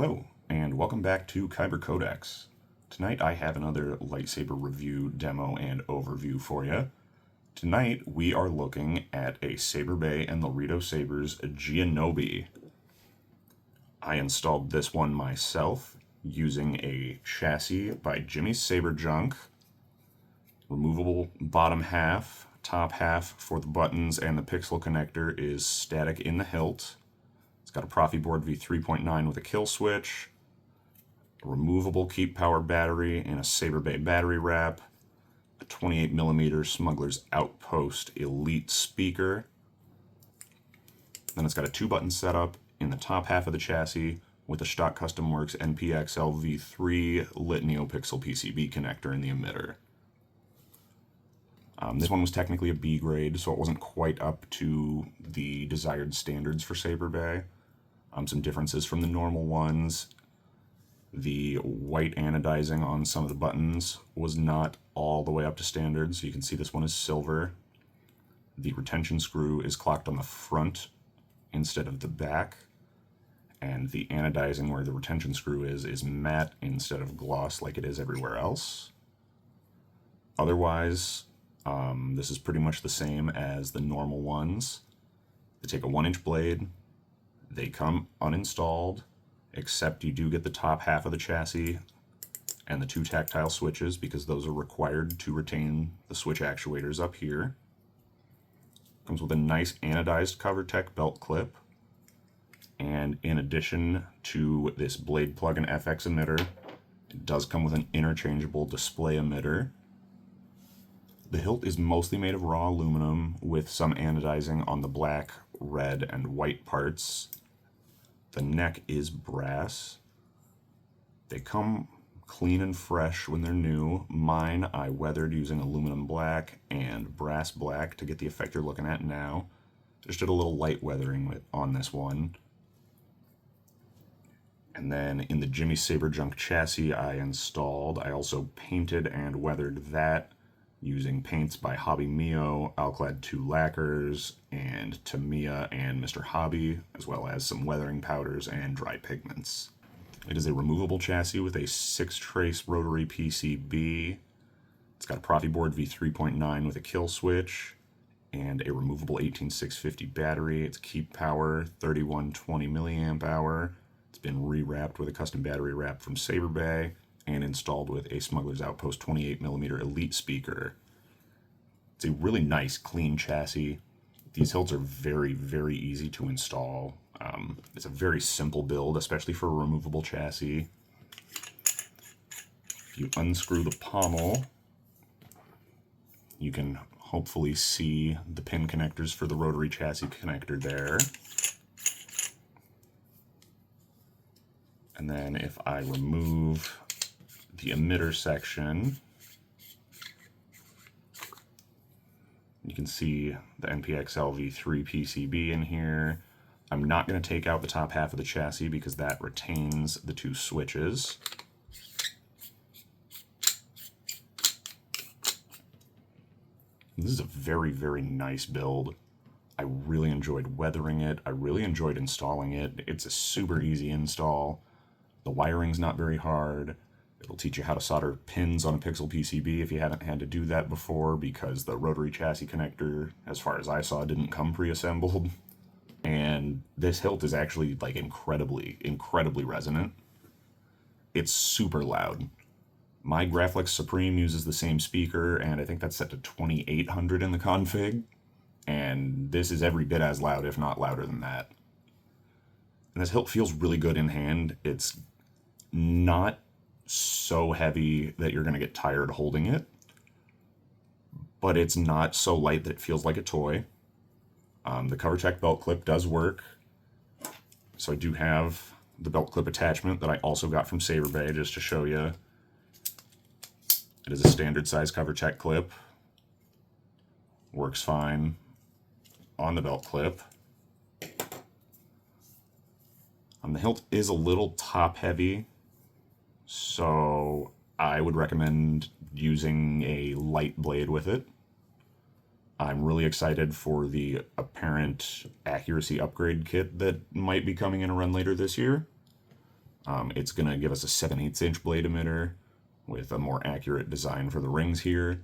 Hello, and welcome back to Kyber Codex. Tonight I have another lightsaber review, demo, and overview for you. Tonight we are looking at a Saberbay and Laredo Sabers GeonObi. I installed this one myself using a chassis by Jimmy's Saber Junk. Removable bottom half, top half for the buttons, and the pixel connector is static in the hilt. It's got a Proffieboard v3.9 with a kill switch, a removable keep power battery and a Saberbay battery wrap, a 28mm Smuggler's Outpost Elite speaker. Then it's got a 2-button setup in the top half of the chassis with a stock Custom Works NPXL v3 lit NeoPixel PCB connector in the emitter. This one was technically a B grade, so it wasn't quite up to the desired standards for Saberbay. Some differences from the normal ones. The white anodizing on some of the buttons was not all the way up to standard, so you can see this one is silver. The retention screw is clocked on the front instead of the back, and the anodizing where the retention screw is matte instead of gloss like it is everywhere else. Otherwise, this is pretty much the same as the normal ones. They take a 1-inch blade. They come uninstalled, except you do get the top half of the chassis and the 2 tactile switches because those are required to retain the switch actuators up here. Comes with a nice anodized CoverTech belt clip. And in addition to this blade plug and FX emitter, it does come with an interchangeable display emitter. The hilt is mostly made of raw aluminum with some anodizing on the black, red, and white parts. The neck is brass. They come clean and fresh when they're new. Mine I weathered using aluminum black and brass black to get the effect you're looking at now. Just did a little light weathering on this one. And then in the Jimmy Saber Junk chassis I also painted and weathered that using paints by Hobby Mio, Alclad 2 lacquers, and Tamiya and Mr. Hobby, as well as some weathering powders and dry pigments. It is a removable chassis with a 6-trace rotary PCB. It's got a Proffieboard v3.9 with a kill switch, and a removable 18650 battery. It's keep power, 3120 milliamp hour. It's been rewrapped with a custom battery wrap from Saberbay, and installed with a Smuggler's Outpost 28mm Elite speaker. It's a really nice, clean chassis. These hilts are very, very easy to install. It's a very simple build, especially for a removable chassis. If you unscrew the pommel, you can hopefully see the pin connectors for the rotary chassis connector there. And then if I remove the emitter section, you can see the NPXL v3 PCB in here. I'm not going to take out the top half of the chassis because that retains the 2 switches. This is a very, very nice build. I really enjoyed weathering it. I really enjoyed installing it. It's a super easy install. The wiring's not very hard. It'll teach you how to solder pins on a pixel PCB if you haven't had to do that before, because the rotary chassis connector, as far as I saw, didn't come pre-assembled. And this hilt is actually like incredibly resonant. It's super loud. My Graflex Supreme uses the same speaker, and I think that's set to 2800 in the config. And this is every bit as loud, if not louder than that. And this hilt feels really good in hand. It's not so heavy that you're going to get tired holding it, but it's not so light that it feels like a toy. The CoverTech belt clip does work, so I do have the belt clip attachment that I also got from Saberbay just to show you. It is a standard size CoverTech clip. Works fine on the belt clip. The hilt is a little top heavy, so I would recommend using a light blade with it. I'm really excited for the apparent accuracy upgrade kit that might be coming in a run later this year. It's going to give us a 7/8" blade emitter with a more accurate design for the rings here.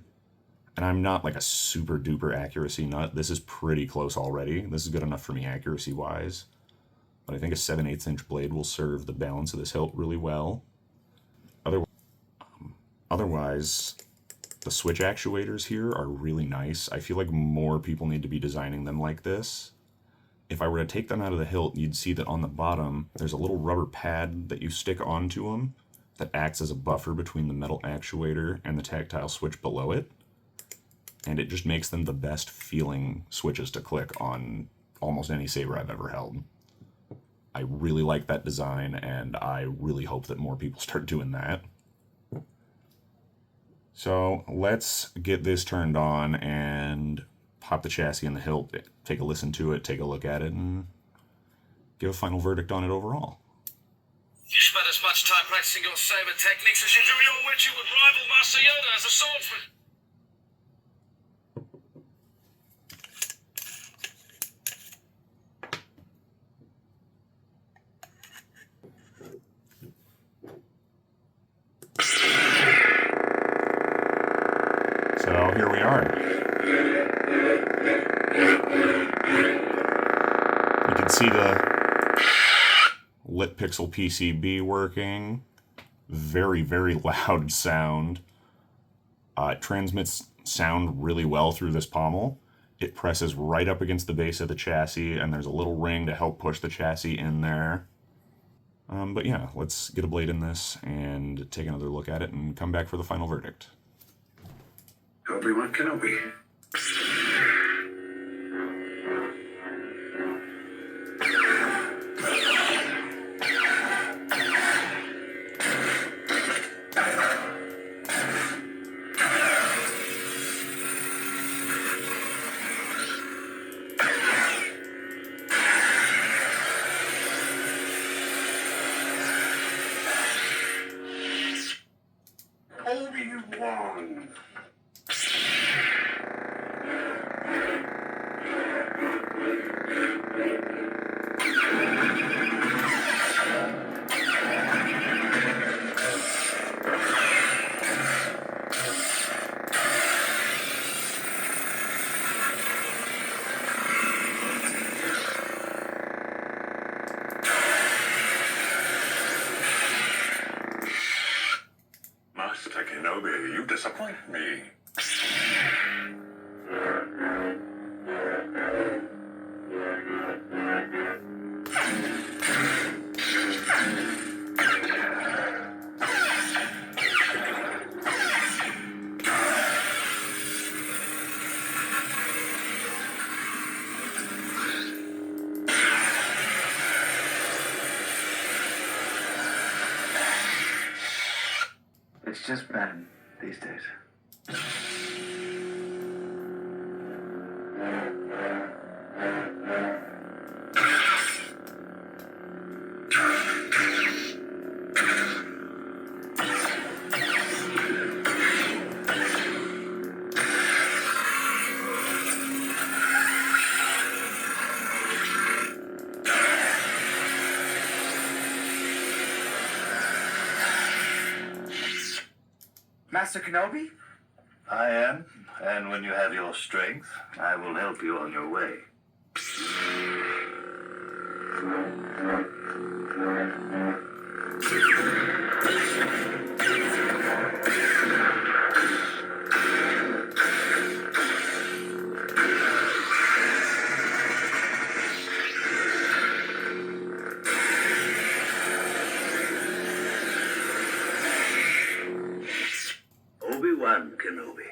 And I'm not like a super duper accuracy nut. This is pretty close already. This is good enough for me accuracy wise. But I think a 7/8" blade will serve the balance of this hilt really well. Otherwise, the switch actuators here are really nice. I feel like more people need to be designing them like this. If I were to take them out of the hilt, you'd see that on the bottom, there's a little rubber pad that you stick onto them that acts as a buffer between the metal actuator and the tactile switch below it. And it just makes them the best feeling switches to click on almost any saber I've ever held. I really like that design, and I really hope that more people start doing that. So let's get this turned on and pop the chassis in the hilt, take a listen to it, take a look at it, and give a final verdict on it overall. You spent as much time practicing your saber techniques as you do your wit. You would rival Master Yoda as a swordsman. So here we are. You can see the lit pixel PCB working. Very, very loud sound. It transmits sound really well through this pommel. It presses right up against the base of the chassis, and there's a little ring to help push the chassis in there. But yeah, let's get a blade in this and take another look at it and come back for the final verdict. Obi-Wan Kenobi. Obi-Wan. Master Kenobi, you disappoint me. It's just bad these days. Master Kenobi? I am, and when you have your strength, I will help you on your way. Obi-Wan Kenobi.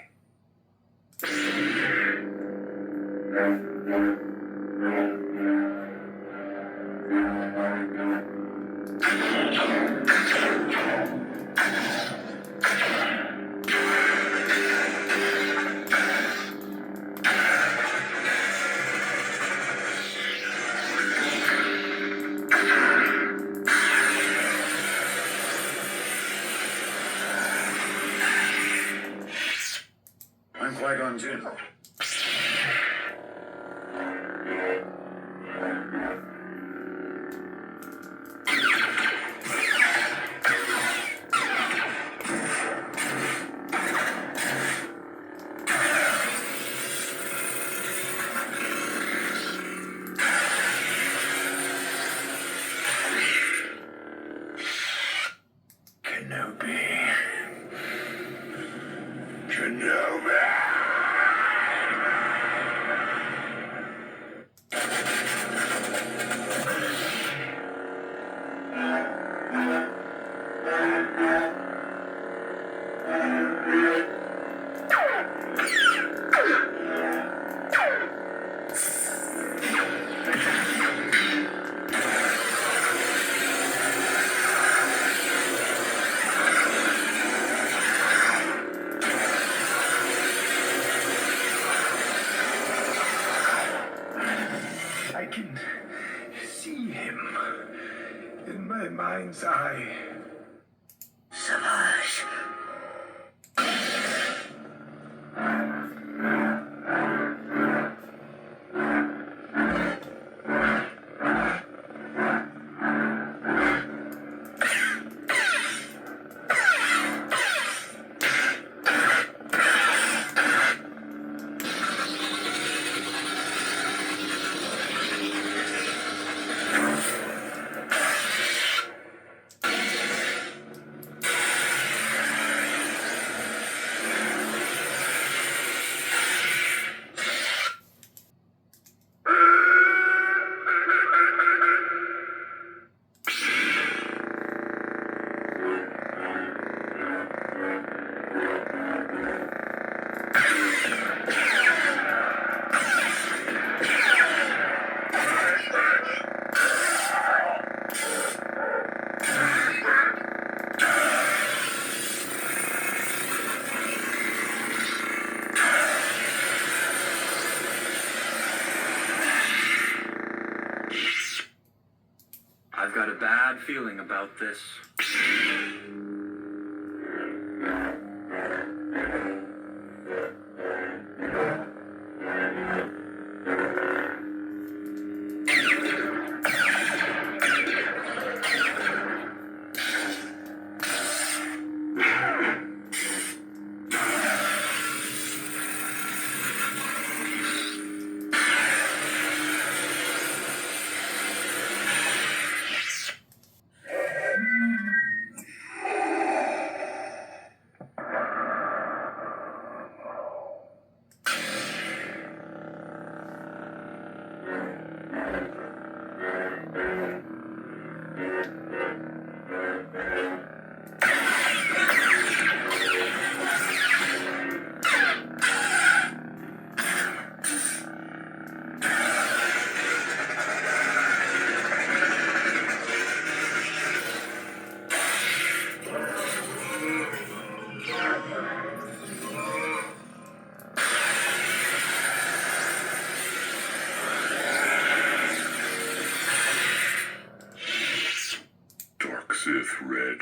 I'm Qui-Gon Jinn. Kenobi. Kenobi! I can see him in my mind's eye. Sabers. I've got a bad feeling about this. Dark Sith Red.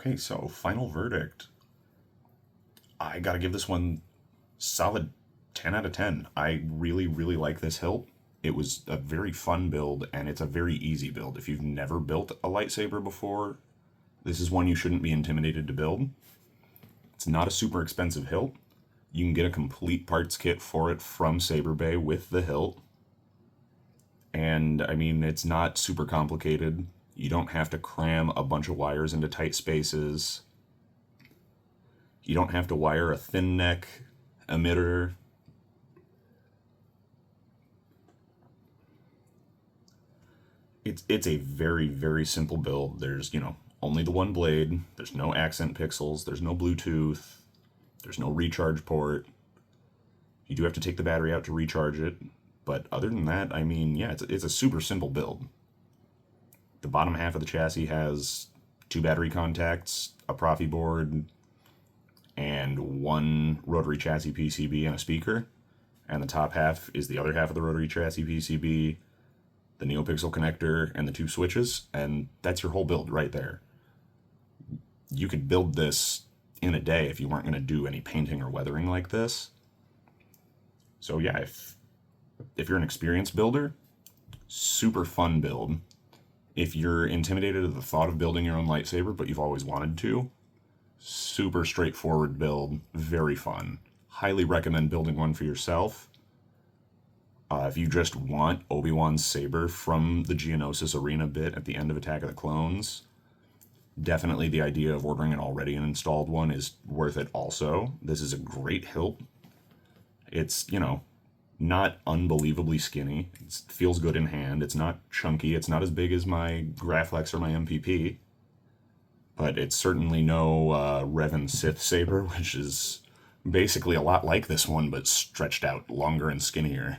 Okay, so final verdict. I gotta give this one solid 10 out of 10. I really, really like this hilt. It was a very fun build, and it's a very easy build. If you've never built a lightsaber before, this is one you shouldn't be intimidated to build. It's not a super expensive hilt. You can get a complete parts kit for it from Saberbay with the hilt. And, I mean, it's not super complicated. You don't have to cram a bunch of wires into tight spaces. You don't have to wire a thin neck emitter. It's a very, very simple build. There's, only the one blade. There's no accent pixels. There's no Bluetooth. There's no recharge port. You do have to take the battery out to recharge it. But other than that, I mean, yeah, it's a super simple build. The bottom half of the chassis has 2 battery contacts, a Proffieboard, and 1 rotary chassis PCB and a speaker. And the top half is the other half of the rotary chassis PCB, the NeoPixel connector, and the 2 switches. And that's your whole build right there. You could build this in a day if you weren't going to do any painting or weathering like this. So yeah, if you're an experienced builder, super fun build. If you're intimidated at the thought of building your own lightsaber, but you've always wanted to, super straightforward build, very fun. Highly recommend building one for yourself. If you just want Obi-Wan's saber from the Geonosis arena bit at the end of Attack of the Clones, definitely the idea of ordering an already installed one is worth it also. This is a great hilt. It's, not unbelievably skinny. It feels good in hand. It's not chunky. It's not as big as my Graflex or my MPP. But it's certainly no Revan Sith Saber, which is basically a lot like this one, but stretched out longer and skinnier.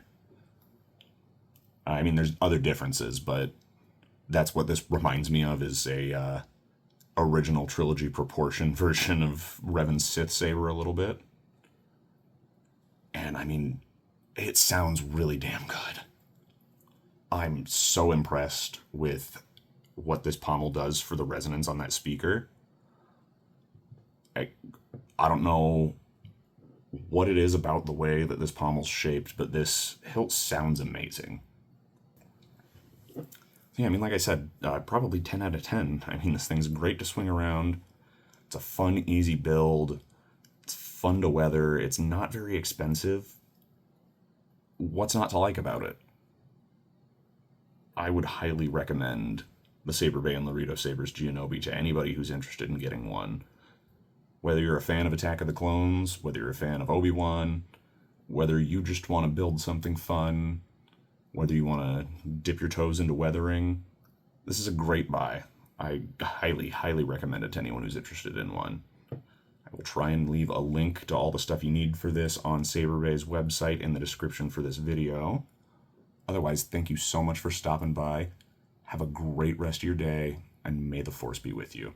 I mean, there's other differences, but that's what this reminds me of, is a original trilogy proportion version of Revan Sith Saber a little bit. And I mean, it sounds really damn good. I'm so impressed with what this pommel does for the resonance on that speaker. I don't know what it is about the way that this pommel's shaped, but this hilt sounds amazing. Yeah, I mean, like I said, probably 10 out of 10. I mean, this thing's great to swing around. It's a fun, easy build. It's fun to weather. It's not very expensive. What's not to like about it? I would highly recommend the Saberbay and Laredo Sabers GeonObi to anybody who's interested in getting one. Whether you're a fan of Attack of the Clones, whether you're a fan of Obi-Wan, whether you just want to build something fun, whether you want to dip your toes into weathering, this is a great buy. I highly, highly recommend it to anyone who's interested in one. I will try and leave a link to all the stuff you need for this on Saberbay's website in the description for this video. Otherwise, thank you so much for stopping by. Have a great rest of your day, and may the Force be with you.